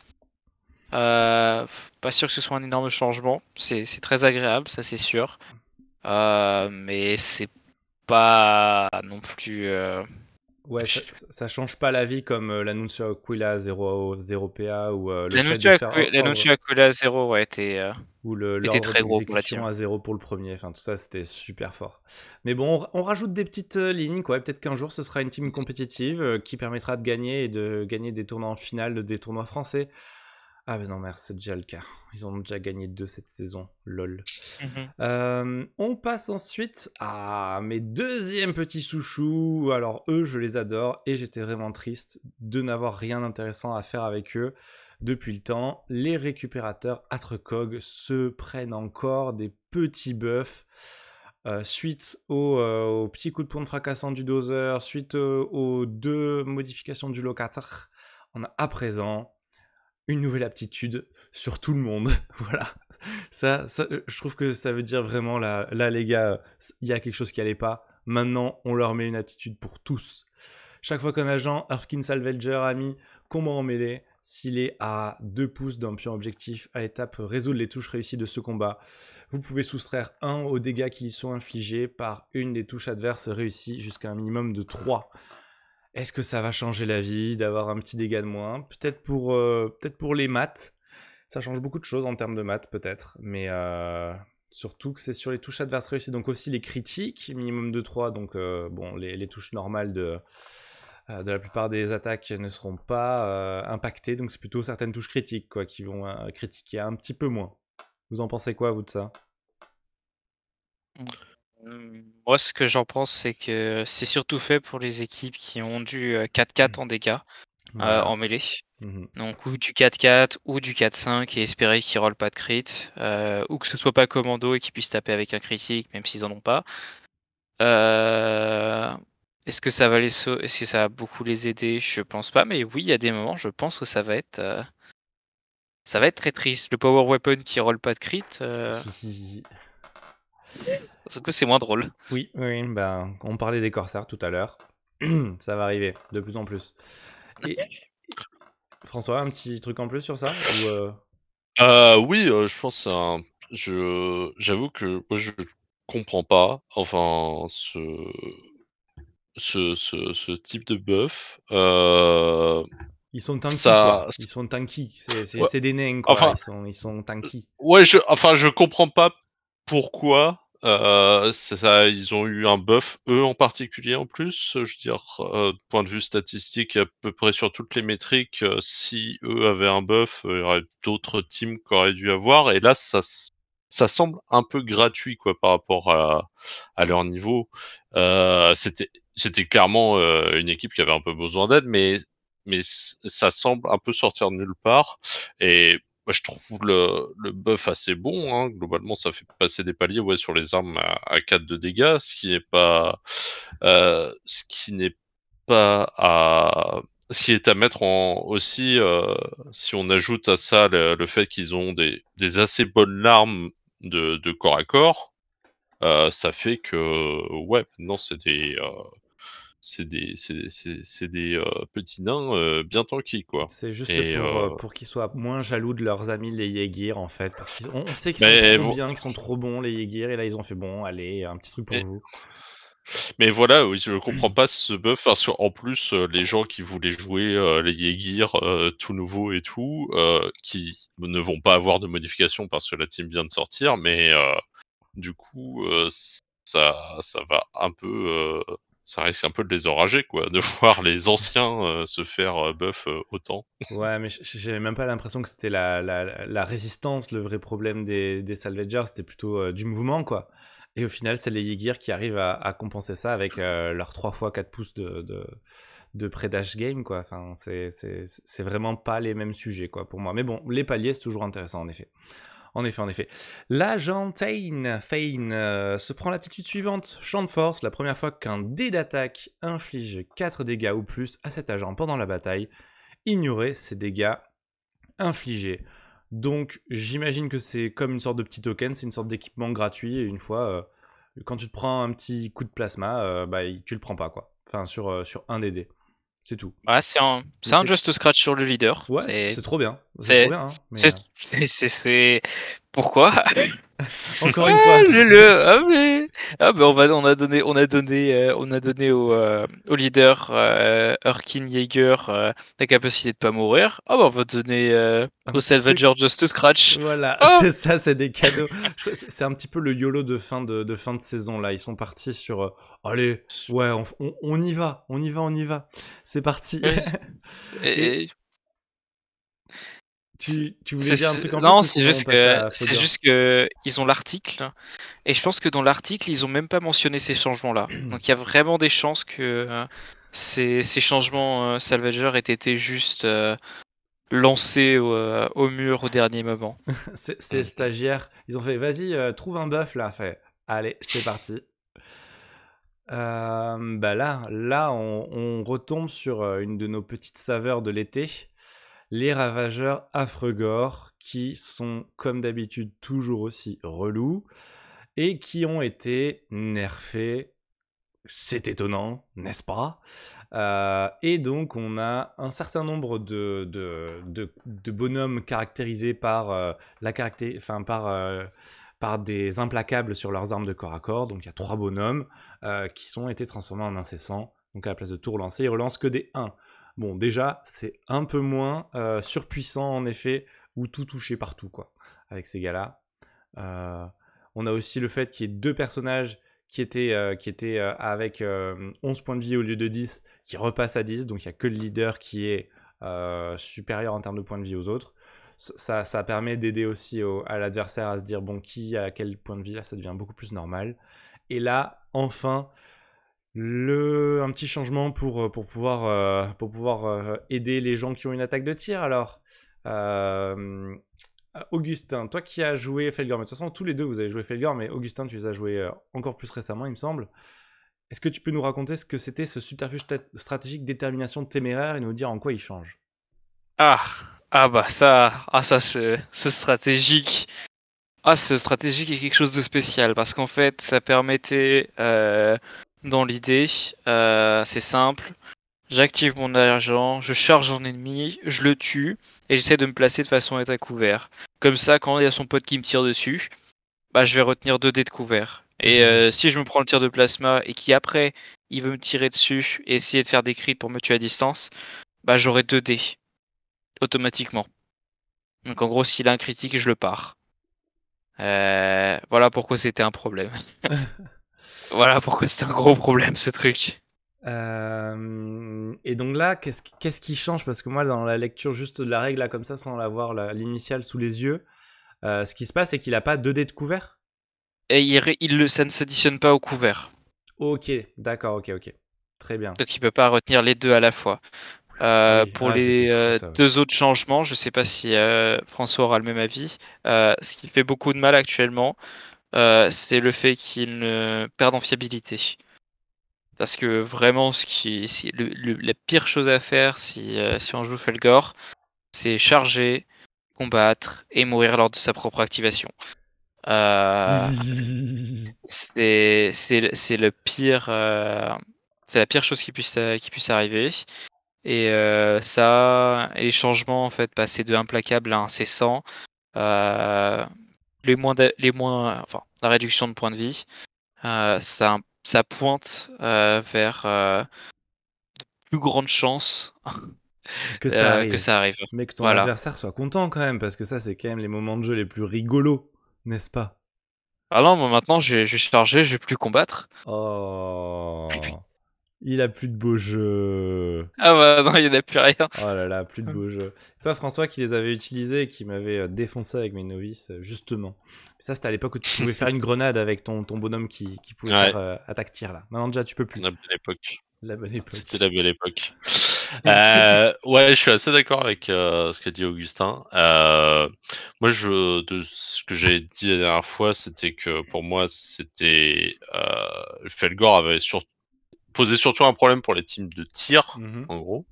Pas sûr que ce soit un énorme changement. C'est très agréable, ça c'est sûr. Mais c'est pas non plus. Ouais, ça change pas la vie comme l'Annuncia Aquila 0 PA ou le fait de L'Anuncio faire Aquila à 0 ouais, ou était l'ordre très gros pour la d'exécution team. à 0 pour le premier. Enfin, tout ça, c'était super fort. Mais bon, on rajoute des petites lignes, quoi. Peut-être qu'un jour, ce sera une team compétitive qui permettra de gagner et de gagner des tournois en finale, des tournois français. Ah, mais non, merde, c'est déjà le cas. Ils en ont déjà gagné 2 cette saison. Lol. On passe ensuite à mes deuxièmes petits chouchous. Alors eux, je les adore et j'étais vraiment triste de n'avoir rien d'intéressant à faire avec eux depuis le temps. Les récupérateurs Atrecog se prennent encore des petits buffs. Suite au petit coup de poing fracassant du dozer, suite aux 2 modifications du locateur, on a à présent une nouvelle aptitude sur tout le monde. Voilà. Ça, je trouve que ça veut dire vraiment, là les gars, il y a quelque chose qui allait pas. Maintenant, on leur met une aptitude pour tous. Chaque fois qu'un agent, Erskine Salvager, a mis combat en mêlée, s'il est à 2 pouces d'un pion objectif à l'étape résoudre les touches réussies de ce combat, vous pouvez soustraire 1 aux dégâts qui lui sont infligés par une des touches adverses réussies jusqu'à un minimum de 3. Est-ce que ça va changer la vie d'avoir un petit dégât de moins? Peut-être pour les maths. Ça change beaucoup de choses en termes de maths, peut-être. Mais surtout que c'est sur les touches adverses réussies. Donc aussi les critiques, minimum de 3. Donc bon, les touches normales de la plupart des attaques ne seront pas impactées. Donc c'est plutôt certaines touches critiques quoi, qui vont critiquer un petit peu moins. Vous en pensez quoi, vous, de ça? Moi, ce que j'en pense, c'est que c'est surtout fait pour les équipes qui ont du 4-4 en dégâts Voilà. en mêlée. Mhm. Donc ou du 4-4 ou du 4-5 et espérer qu'ils rollent pas de crit, ou que ce soit pas commando et qu'ils puissent taper avec un critique même s'ils en ont pas. Est-ce que ça va est-ce que ça va beaucoup les aider? Je pense pas, mais oui, il y a des moments, je pense que ça va être très triste. Le power weapon qui roll pas de crit, parce que c'est moins drôle. Oui, oui, ben, on parlait des corsaires tout à l'heure. Ça va arriver de plus en plus. Et François, un petit truc en plus sur ça ou Oui, je pense que j'avoue que moi je comprends pas, enfin ce type de buff. Ils sont tanky Ça, quoi. Ils sont tanky. ouais, C'est des nains quoi. enfin, Ils sont tanky. ouais, je comprends pas pourquoi. Ils ont eu un buff eux en particulier en plus. Je veux dire, point de vue statistique, à peu près sur toutes les métriques, si eux avaient un buff, il y aurait d'autres teams qui auraient dû avoir. Et là, ça semble un peu gratuit quoi par rapport à leur niveau. C'était clairement une équipe qui avait un peu besoin d'aide, mais ça semble un peu sortir de nulle part. Et moi, je trouve le buff assez bon, hein. Globalement, ça fait passer des paliers ouais, sur les armes à 4 de dégâts, ce qui n'est pas à, ce qui est à mettre en aussi, si on ajoute à ça le fait qu'ils ont des assez bonnes armes de corps à corps, ça fait que, ouais, maintenant c'est des petits nains bien tranquilles, quoi. C'est juste Et pour qu'ils soient moins jaloux de leurs amis les Yegir en fait. Parce qu'on sait qu'ils sont mais trop bien, qu'ils sont trop bons les Yegir. Et là ils ont fait bon, allez, un petit truc pour Mais, vous. mais voilà, oui, je comprends pas ce buff parce qu'en plus, les gens qui voulaient jouer les Yeagir tout nouveau et tout, qui ne vont pas avoir de modification parce que la team vient de sortir, mais du coup, ça va un peu, ça risque un peu de les enrager, quoi, de voir les anciens se faire buff autant. Ouais, mais j'ai même pas l'impression que c'était la résistance, le vrai problème des Salvagers. C'était plutôt du mouvement quoi. Et au final, c'est les Yegir qui arrivent à compenser ça avec leurs 3 fois 4 pouces de pré-dash game quoi. Enfin, c'est vraiment pas les mêmes sujets quoi pour moi. Mais bon, les paliers c'est toujours intéressant en effet. En effet, en effet. L'agent Fane se prend l'attitude suivante. Champ de force, la première fois qu'un dé d'attaque inflige 4 dégâts ou plus à cet agent pendant la bataille, ignorer ces dégâts infligés. Donc j'imagine que c'est comme une sorte de petit token, c'est une sorte d'équipement gratuit et une fois, quand tu te prends un petit coup de plasma, bah, tu le prends pas quoi. Enfin sur un des dés. C'est tout. Ah, Mais c'est un just scratch sur le leader. ouais, c'est trop bien. C'est trop C'est, bien. Hein, mais c'est pourquoi? encore une fois, Ah, mais on a donné au leader Erkin Jaeger la capacité de pas mourir. Ah bah on va donner un au petit truc. Salvager Just Scratch. Voilà, Oh c'est ça, c'est des cadeaux. C'est un petit peu le YOLO de fin de saison là. Ils sont partis sur allez, ouais, on y va, on y va, on y va. C'est parti. Et Et- tu voulais dire un truc en plus non, ou sinon on passe à c'est Fogger? juste que ils ont l'article et je pense que dans l'article ils ont même pas mentionné ces changements-là. Donc il y a vraiment des chances que ces changements Salvager aient été juste lancés au mur au dernier moment. C'est stagiaires. Ils ont fait vas-y, trouve un buff là. Fait allez, c'est parti. Bah là on retombe sur une de nos petites saveurs de l'été. Les ravageurs affreux gore qui sont comme d'habitude toujours aussi relous et qui ont été nerfés. C'est étonnant, n'est-ce pas? Et donc on a un certain nombre de bonhommes caractérisés par par des implacables sur leurs armes de corps à corps. Donc il y a 3 bonhommes qui ont été transformés en incessants. Donc à la place de tout relancer, ils relancent que des 1. Bon, déjà, c'est un peu moins surpuissant en effet, ou tout touché partout, quoi, avec ces gars-là. On a aussi le fait qu'il y ait 2 personnages qui étaient avec 11 points de vie au lieu de 10, qui repassent à 10, donc il n'y a que le leader qui est supérieur en termes de points de vie aux autres. Ça permet d'aider aussi à l'adversaire à se dire, bon, qui a quel point de vie, là, ça devient beaucoup plus normal. Et là, enfin, un petit changement pour pouvoir aider les gens qui ont une attaque de tir. Alors, Augustin, toi qui as joué Felgor, mais de toute façon tous les deux vous avez joué Felgor, mais Augustin tu les as joués encore plus récemment il me semble. Est-ce que tu peux nous raconter ce que c'était ce subterfuge stratégique détermination téméraire et nous dire en quoi il change? Bah ça, ce stratégique. Ce stratégique est quelque chose de spécial parce qu'en fait, ça permettait, dans l'idée, c'est simple. J'active mon agent, je charge un ennemi, je le tue et j'essaie de me placer de façon à être à couvert. Comme ça, quand il y a son pote qui me tire dessus, bah je vais retenir 2 dés de couvert. Et si je me prends le tir de plasma et qu'après il veut me tirer dessus et essayer de faire des crits pour me tuer à distance, bah j'aurai 2 dés automatiquement. Donc en gros, s'il a un critique, je le pars. Voilà pourquoi c'était un problème. Voilà pourquoi c'est un gros problème ce truc. Et donc là, qu'est-ce qui change? Parce que moi, dans la lecture juste de la règle, là, comme ça, sans l'avoir l'initiale sous les yeux, ce qui se passe, c'est qu'il a pas 2 dés de couvert. Et ça ne s'additionne pas au couvert. Ok, d'accord, ok. Très bien. Donc il peut pas retenir les deux à la fois. Oui. Pour C'était les fou, ça, ouais. 2 autres changements, je sais pas si François aura le même avis. Ce qui fait beaucoup de mal actuellement, c'est le fait qu'il perde en fiabilité. Parce que vraiment, la pire chose à faire si on joue Felgor, c'est charger, combattre et mourir lors de sa propre activation. C'est le pire, c'est la pire chose qui puisse arriver. Et et les changements en fait, passer de implacable à incessant, enfin la réduction de points de vie, ça pointe vers de plus grandes chances Que ça que arrive. ça arrive. Mais que ton Voilà. adversaire soit content quand même, parce que ça, c'est quand même les moments de jeu les plus rigolos, n'est-ce pas? Ah non, moi maintenant je vais charger, je vais plus combattre. Oh, il a plus de beaux jeux. Ah bah non, il n'y en a plus rien. Oh là là, plus de beaux jeux. Toi, François, qui les avait utilisés et qui m'avait défoncé avec mes novices, justement. Ça, c'était à l'époque où tu pouvais faire une grenade avec ton bonhomme qui pouvait Ouais. faire attaque-tir, là. Maintenant, déjà, tu peux plus. La belle époque. La bonne époque. C'était la belle époque. Ouais, je suis assez d'accord avec ce qu'a dit Augustin. Moi, de ce que j'ai dit la dernière fois, c'était que pour moi, c'était Felgor avait posé surtout un problème pour les teams de tir, Mhm. en gros.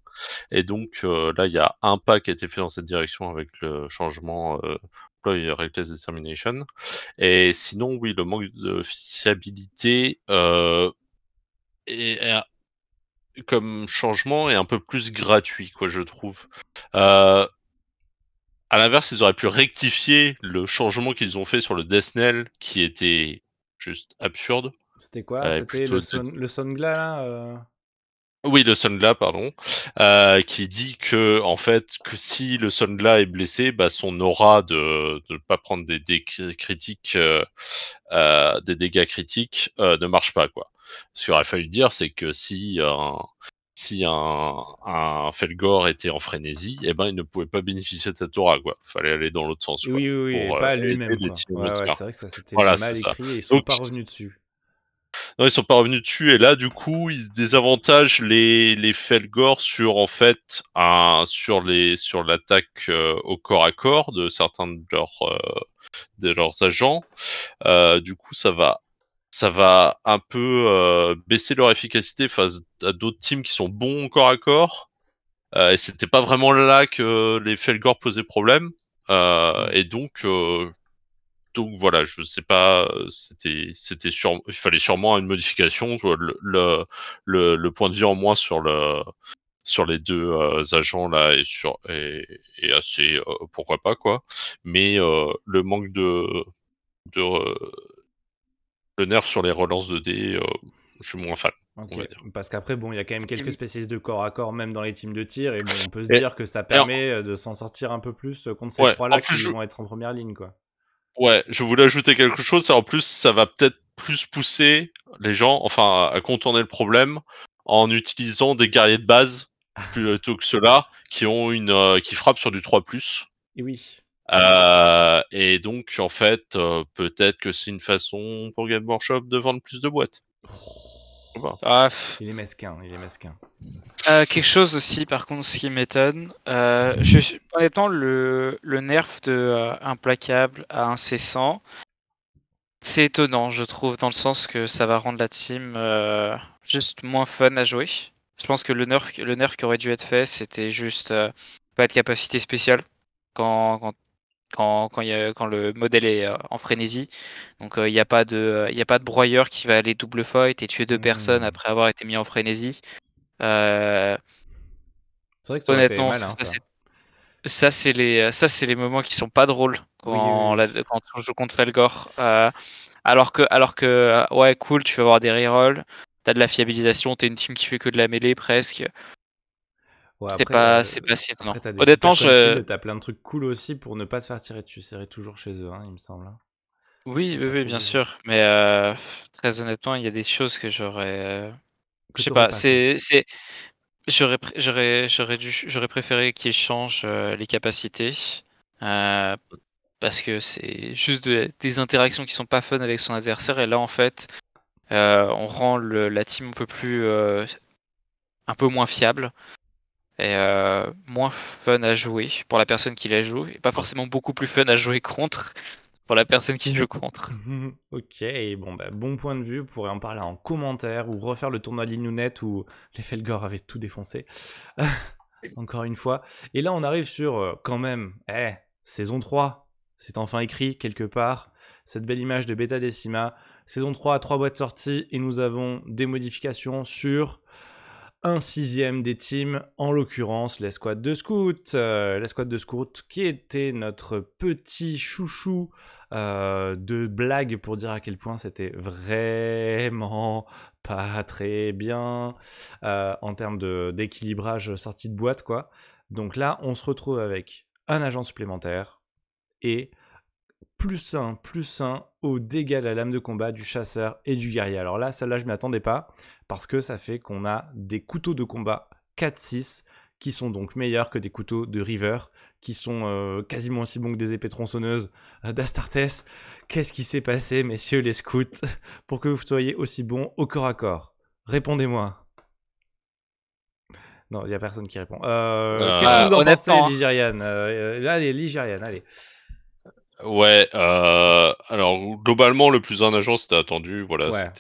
Et donc là, il y a un pas qui a été fait dans cette direction avec le changement Employee Reckless Determination. Et sinon, oui, le manque de fiabilité est comme changement est un peu plus gratuit, quoi, je trouve. À l'inverse, ils auraient pu rectifier le changement qu'ils ont fait sur le Death Knell, qui était juste absurde. C'était quoi? C'était Plutôt le Songla, là Oui, le Sungla, pardon, qui dit que en fait, que si le Sungla est blessé, bah son aura de ne pas prendre des dégâts critiques, des dégâts critiques, ne marche pas, quoi. Ce qu'il aurait fallu dire, c'est que si un Felgor était en frénésie, eh ben il ne pouvait pas bénéficier de cette aura, quoi. Fallait aller dans l'autre sens, quoi, Oui, et pour pas aider lui-même, les quoi. teams de Ouais, tir. c'est vrai que ça, c'était Voilà, c'est mal ça. écrit et ils sont Donc pas revenus dessus. non, ils sont pas revenus dessus et là du coup ils désavantagent les Felgor sur en fait sur l'attaque au corps à corps de certains de leurs agents. Du coup ça va un peu baisser leur efficacité face à d'autres teams qui sont bons au corps à corps. Et c'était pas vraiment là que les Felgor posaient problème. Et donc voilà, je sais pas, il fallait sûrement une modification, le point de vie en moins sur les deux agents là est assez pourquoi pas, quoi. Mais le manque de le nerf sur les relances de dés, je suis moins fan, on va Ok, dire. parce qu'après, bon, il y a quand même Ce qui quelques spécialistes de corps à corps, même dans les teams de tir, et bon, on peut se Et, dire que ça et en- permet de s'en sortir un peu plus contre ces ouais, en trois-là plus qui vont être en première ligne, quoi. ouais, je voulais ajouter quelque chose, et en plus ça va peut-être plus pousser les gens, enfin, à contourner le problème en utilisant des guerriers de base plutôt que ceux-là qui ont qui frappent sur du 3+. Et oui. Et donc en fait, peut-être que c'est une façon pour Game Workshop de vendre plus de boîtes. Je sais pas. Il est mesquin, il est mesquin. Quelque chose aussi, par contre, ce qui m'étonne, honnêtement, le nerf de implacable à incessant, C'est étonnant, je trouve, dans le sens que ça va rendre la team juste moins fun à jouer. Je pense que le nerf qui aurait dû être fait, c'était juste pas de capacité spéciale quand, quand, quand le modèle est en frénésie. Donc il n'y a pas de broyeur qui va aller double fight et tuer 2 personnes après avoir été mis en frénésie. Euh, C'est vrai que ça aurait été honnêtement, malin, ça. ça c'est les moments qui sont pas drôles quand, Oui. quand on joue contre Felgor. Alors que ouais, cool, tu vas avoir des rerolls, t'as de la fiabilisation, t'es une team qui fait que de la mêlée presque. Ouais, C'est pas si étonnant. après t'as des Honnêtement, super conceals, t'as plein de trucs cool aussi pour ne pas te faire tirer dessus. C'est toujours chez eux, hein, il me semble. Hein. oui, Pas trop bien bougé. sûr, mais très honnêtement, il y a des choses que Que je sais t'aurais pas, pas fait. j'aurais préféré qu'ils changent les capacités. euh, Parce que c'est juste des interactions qui sont pas fun avec son adversaire, et là en fait on rend la team un peu moins fiable et moins fun à jouer pour la personne qui la joue, et pas forcément beaucoup plus fun à jouer contre pour la personne qui joue contre. Ok, bon, bon point de vue. Vous pourrez en parler en commentaire ou refaire le tournoi Linounet où les Felgor avaient tout défoncé. Encore une fois. Et là, on arrive sur, quand même, saison 3. C'est enfin écrit quelque part. Cette belle image de Beta Decima. Saison 3 à 3 boîtes sorties et nous avons des modifications sur un sixième des teams, en l'occurrence l'escouade de scouts. L'escouade de scouts qui était notre petit chouchou de blague pour dire à quel point c'était vraiment pas très bien en termes d'équilibrage sortie de boîte, quoi. Donc là, on se retrouve avec un agent supplémentaire et plus un au dégâts de la lame de combat du chasseur et du guerrier. Alors là, celle-là, je ne m'y attendais pas, parce que ça fait qu'on a des couteaux de combat 4-6, qui sont donc meilleurs que des couteaux de River, qui sont quasiment aussi bons que des épées tronçonneuses d'Astartes. Qu'est-ce qui s'est passé, messieurs les scouts, pour que vous soyez aussi bons au corps à corps? Répondez-moi. Non, il n'y a personne qui répond. Qu'est-ce que vous en pensez, Honnêtement, Ligériane? Allez, Ligériane, allez. Ouais, alors globalement le plus un agent c'était attendu, voilà, Ouais.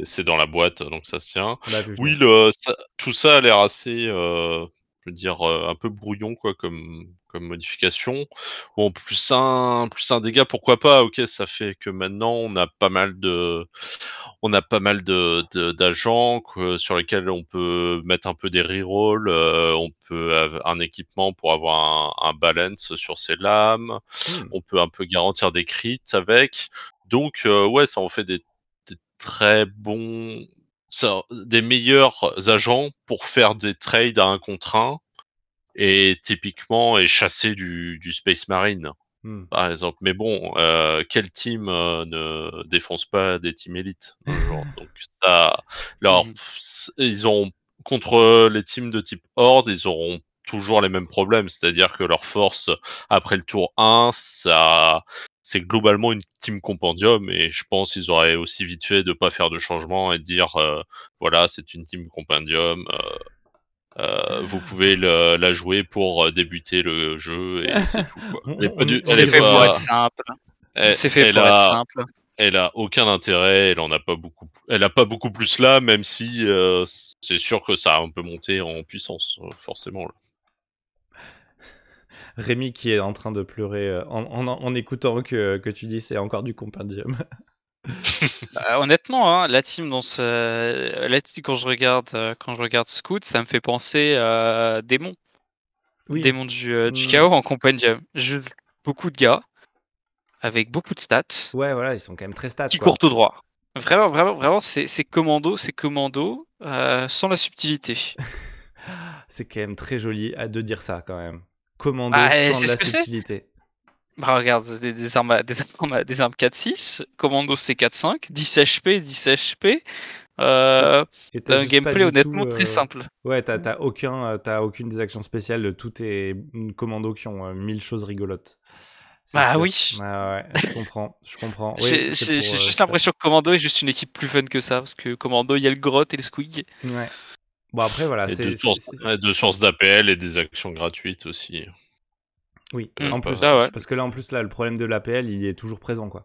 c'est dans la boîte donc ça se tient. On l'a vu Oui, venir. tout ça a l'air assez, je veux dire un peu brouillon quoi comme modification. Bon, plus un dégât, pourquoi pas. Ok, ça fait que maintenant on a pas mal d'agents sur lesquels on peut mettre un peu des rerolls, on peut avoir un équipement pour avoir un balance sur ses lames, on peut un peu garantir des crits avec. Donc ouais, ça en fait des très bons, des meilleurs agents pour faire des trades à 1 contre 1 et typiquement et chasser du Space Marine. Par exemple, mais bon, quel team ne défonce pas des teams élites un jour? Donc ça, alors ils ont contre les teams de type Horde, ils auront toujours les mêmes problèmes, c'est-à-dire que leur force après le tour 1, ça, c'est globalement une team compendium, et je pense qu'ils auraient aussi vite fait de pas faire de changement et de dire voilà, c'est une team compendium. Vous pouvez la jouer pour débuter le jeu et c'est tout quoi. c'est fait pour être simple. C'est fait pour être simple. Elle a aucun intérêt, elle a pas beaucoup plus là, même si c'est sûr que ça a un peu monté en puissance, forcément. Là. Rémi qui est en train de pleurer en écoutant que tu dis c'est encore du compendium. Honnêtement, hein, la team quand je regarde Scout, ça me fait penser à Démon. Oui. Démon du chaos en compendium. Juste beaucoup de gars avec beaucoup de stats. Ouais, voilà, ils sont quand même très stats. Qui quoi. courent tout droit. Vraiment, c'est commando, sans la subtilité. C'est quand même très joli de dire ça quand même. Commando Bah, sans c'est de la ce que c'est. subtilité. Bah, regarde, des armes 4-6, commando c'est 4-5, 10 HP, 10 HP. Et t'as Un juste pas gameplay du honnêtement tout. très simple. Ouais, t'as aucune des actions spéciales. Tout est commandos qui ont 1000 choses rigolotes. Bah sûr. oui. Ouais, je comprends. J'ai juste l'impression que Commando est juste une équipe plus fun que ça, parce que Commando, il y a le Grot et le Squig. Ouais. Bon, après, voilà. Et deux sources d'APL et des actions gratuites aussi. Oui, en plus. Ah ouais. Parce que là, en plus, le problème de l'APL, il est toujours présent, quoi.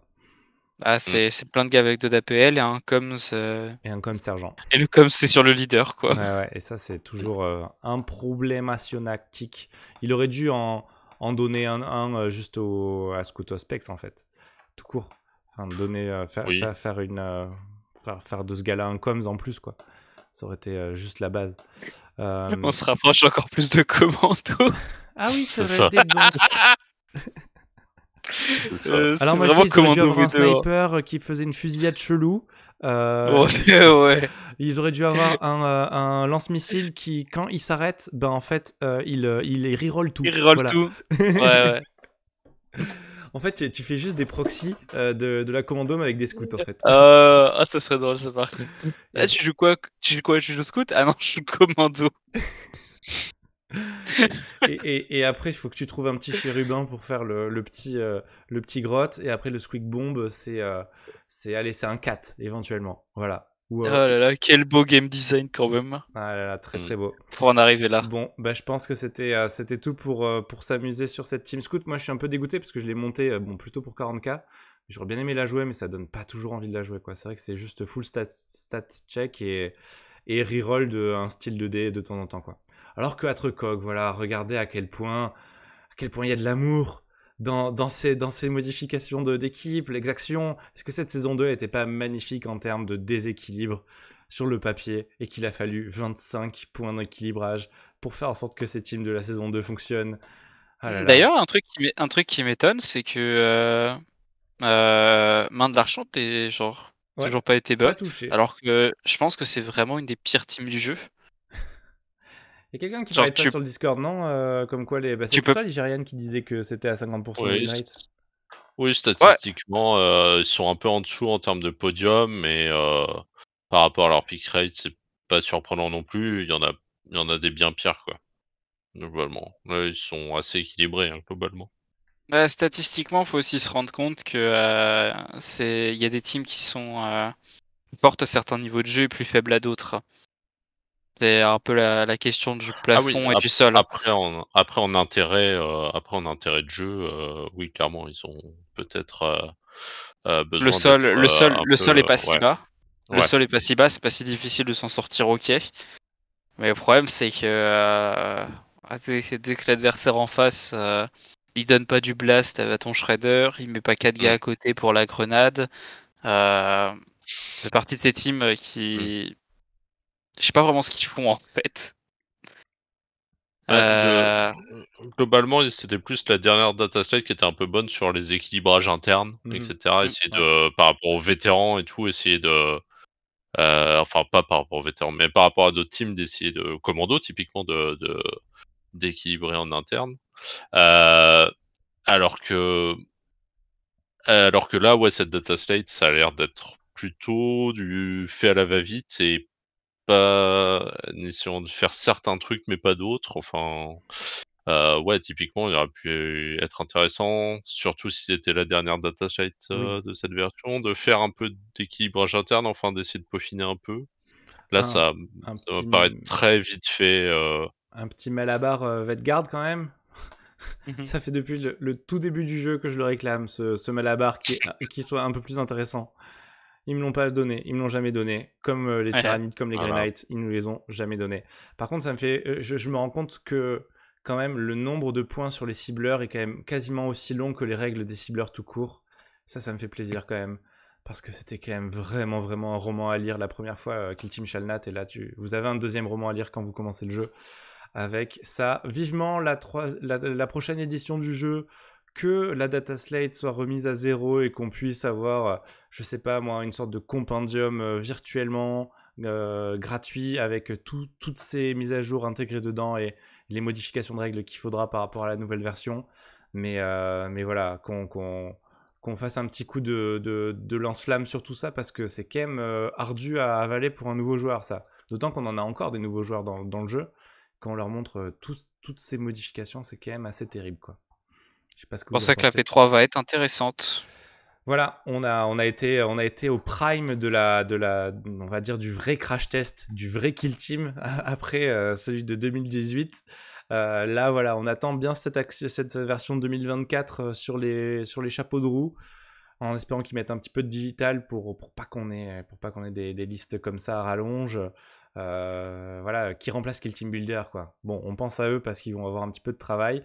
Ah, c'est plein de gars avec 2 d'APL et un comms. Et un comme sergent. Et le comms, c'est sur le leader, quoi. Ouais, et ça, c'est toujours un problémationnatique. Il aurait dû en donner un juste à Scout Specs, en fait. Tout court. Enfin, donner, faire de ce gars-là un comms en plus, quoi. Ça aurait été juste la base. On se rapproche encore plus de commando. Ah oui, c'est C'est vrai, donc. C'est ça. Alors moi, je dis, ils auraient dû avoir un sniper qui faisait une fusillade chelou. Ouais. Ils auraient dû avoir un lance-missile qui, quand il s'arrête, ben en fait, il reroll tout. Il reroll Voilà. tout. Ouais. En fait, tu fais juste des proxys de la commandome avec des scouts, en fait. Ah, ça serait drôle, ça, par contre. Ah, tu joues quoi? Tu joues scout? Ah non, je joue commando. Et après, il faut que tu trouves un petit chérubin pour faire le petit grotte. Et après, le squeak bomb, c'est un 4, éventuellement. Voilà. Oh là là, quel beau game design quand même. Ah là là, très très beau. Pour en arriver là. Bon, bah, je pense que c'était tout pour s'amuser sur cette Team Scout. Moi, je suis un peu dégoûté parce que je l'ai montée plutôt pour 40k. J'aurais bien aimé la jouer, mais ça donne pas toujours envie de la jouer, quoi. C'est vrai que c'est juste full stat check et reroll un style 2D de temps en temps, quoi. Alors que Atrecog, voilà, regardez à quel point il y a de l'amour dans ces modifications d'équipe, l'exaction. Est-ce que cette saison 2 n'était pas magnifique en termes de déséquilibre sur le papier et qu'il a fallu 25 points d'équilibrage pour faire en sorte que ces teams de la saison 2 fonctionnent? Ah là là. D'ailleurs, un truc qui m'étonne, c'est que Main de l'Archon est genre toujours pas été Pas bot, touché. alors que je pense que c'est vraiment une des pires teams du jeu. Il y a quelqu'un qui Genre, parlait de ça sur le Discord, non? Comme quoi c'est toi l'Igérienne qui disait que c'était à 50% Oui, win rate. Oui, statistiquement, ils sont un peu en dessous en termes de podium, mais par rapport à leur pick rate, c'est pas surprenant non plus. Il y en a des bien pires, quoi. Globalement. Là, ils sont assez équilibrés, hein, globalement. Bah, statistiquement, faut aussi se rendre compte que il y a des teams qui sont fortes à certains niveaux de jeu et plus faibles à d'autres. C'est un peu la question du plafond et du sol. Après en intérêt de jeu, oui, clairement, ils ont peut-être besoin Le sol, d'être le sol, un le sol est peu, pas si ouais. bas. Le Ouais. sol est pas si bas, c'est pas si difficile de s'en sortir, ok. Mais le problème, c'est que dès que l'adversaire en face, il donne pas du blast à ton shredder, il met pas 4 gars à côté pour la grenade. C'est partie de ces teams qui. Je sais pas vraiment ce qu'ils font en fait. Globalement, c'était plus la dernière data slate qui était un peu bonne sur les équilibrages internes, etc. Essayer de, par rapport aux vétérans et tout, essayer de, enfin pas par rapport aux vétérans, mais par rapport à d'autres teams, d'essayer de commando typiquement d'équilibrer en interne. Alors que là, ouais, cette data slate, ça a l'air d'être plutôt du fait à la va-vite et pas en essayant de faire certains trucs mais pas d'autres. Enfin, ouais, typiquement, il aurait pu être intéressant, surtout si c'était la dernière data slate de cette version, de faire un peu d'équilibrage interne, enfin d'essayer de peaufiner un peu. Là, ça va paraître très vite fait. Un petit Malabar Vedgard quand même. Ça fait depuis le tout début du jeu que je le réclame, ce Malabar qui soit un peu plus intéressant. Ils me l'ont pas donné, ils me l'ont jamais donné. Comme les Tyrannides, comme les Grey Knights, ils nous les ont jamais donné. Par contre, ça me fait, je me rends compte que quand même le nombre de points sur les cibleurs est quand même quasiment aussi long que les règles des cibleurs tout court. Ça me fait plaisir quand même. Parce que c'était quand même vraiment un roman à lire la première fois, Kill Team Shall Not. Et là, vous avez un deuxième roman à lire quand vous commencez le jeu. Avec ça, vivement la prochaine édition du jeu, que la data slate soit remise à 0 et qu'on puisse avoir, je sais pas moi, une sorte de compendium virtuellement gratuit avec toutes ces mises à jour intégrées dedans et les modifications de règles qu'il faudra par rapport à la nouvelle version. Mais voilà, qu'on fasse un petit coup de lance-flamme sur tout ça parce que c'est quand même ardu à avaler pour un nouveau joueur, ça. D'autant qu'on en a encore des nouveaux joueurs dans le jeu. Quand on leur montre toutes ces modifications, c'est quand même assez terrible, quoi. Je sais pas ce que vous en pensez. C'est pour ça que la P3 va être intéressante. Voilà, on a été au prime on va dire du vrai crash test, du vrai kill team après celui de 2018. Là, voilà, on attend bien cette version 2024 sur les chapeaux de roue. en espérant qu'ils mettent un petit peu de digital pour pas qu'on ait des listes comme ça à rallonge. Voilà, qui remplace Kill Team Builder, quoi. Bon, on pense à eux parce qu'ils vont avoir un petit peu de travail,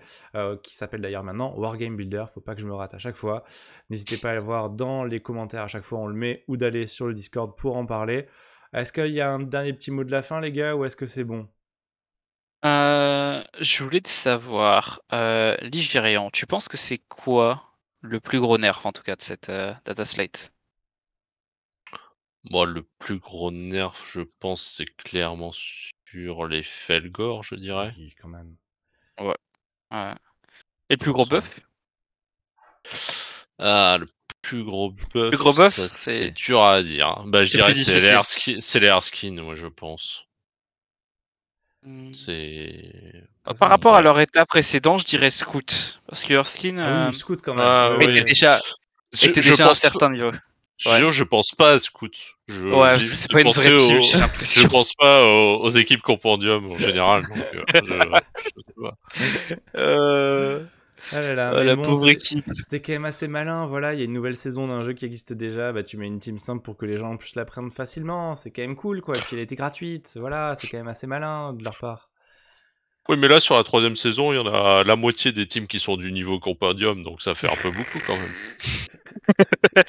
qui s'appelle d'ailleurs maintenant Wargame Builder, faut pas que je me rate à chaque fois. N'hésitez pas à le voir dans les commentaires à chaque fois, on le met, ou d'aller sur le Discord pour en parler. Est-ce qu'il y a un dernier petit mot de la fin, les gars, ou est-ce que c'est bon? Je voulais te savoir, Ligérian, tu penses que c'est quoi le plus gros nerf, en tout cas, de cette data slate? Bon, le plus gros nerf, je pense, c'est clairement sur les Felgor, je dirais. Oui, quand même. Ouais. Ouais. Et le plus gros buff? Ah, le plus gros buff, Le gros buff, ça, c'est c'est dur à dire. Hein. Bah, je c'est dirais plus c'est les difficile. c'est les Erskine, moi, je pense. Mmh. C'est... Par rapport à Ouais. leur état précédent, je dirais Scout. Parce que Erskine Ah oui, Scout quand même. Ah, Oui, était oui. oui. déjà était Je déjà à un pense... certain niveau. Ouais. Je pense pas à Scout. Ouais, J'évite c'est de pas une penser vraie team, j'ai je l'impression. pense pas aux équipes Compendium en général, donc je sais pas. Ah là là, Oh, mais la bon, pauvre équipe. c'était quand même assez malin. Voilà, il y a une nouvelle saison d'un jeu qui existe déjà. Bah, tu mets une team simple pour que les gens puissent la prendre facilement. C'est quand même cool, quoi. Et puis elle était gratuite. Voilà, c'est quand même assez malin de leur part. Oui, mais là, sur la 3ème saison, il y en a la moitié des teams qui sont du niveau Compendium, donc ça fait un peu beaucoup quand même.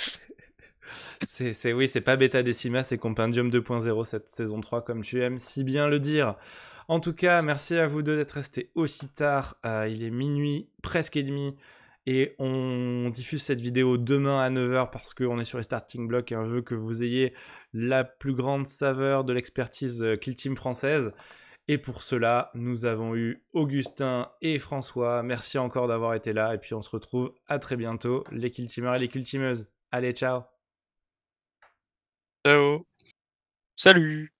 Oui, c'est pas Beta Decima, c'est Compendium 2.0 cette saison 3, comme tu aimes si bien le dire. En tout cas, merci à vous deux d'être restés aussi tard. Il est minuit, presque et demi. Et on diffuse cette vidéo demain à 9h parce qu'on est sur les starting blocks et on veut que vous ayez la plus grande saveur de l'expertise Kill Team française. Et pour cela, nous avons eu Augustin et François. Merci encore d'avoir été là. Et puis on se retrouve à très bientôt, les Kill Teamers et les Kill Teameuses. Allez, ciao! Ciao. Salut!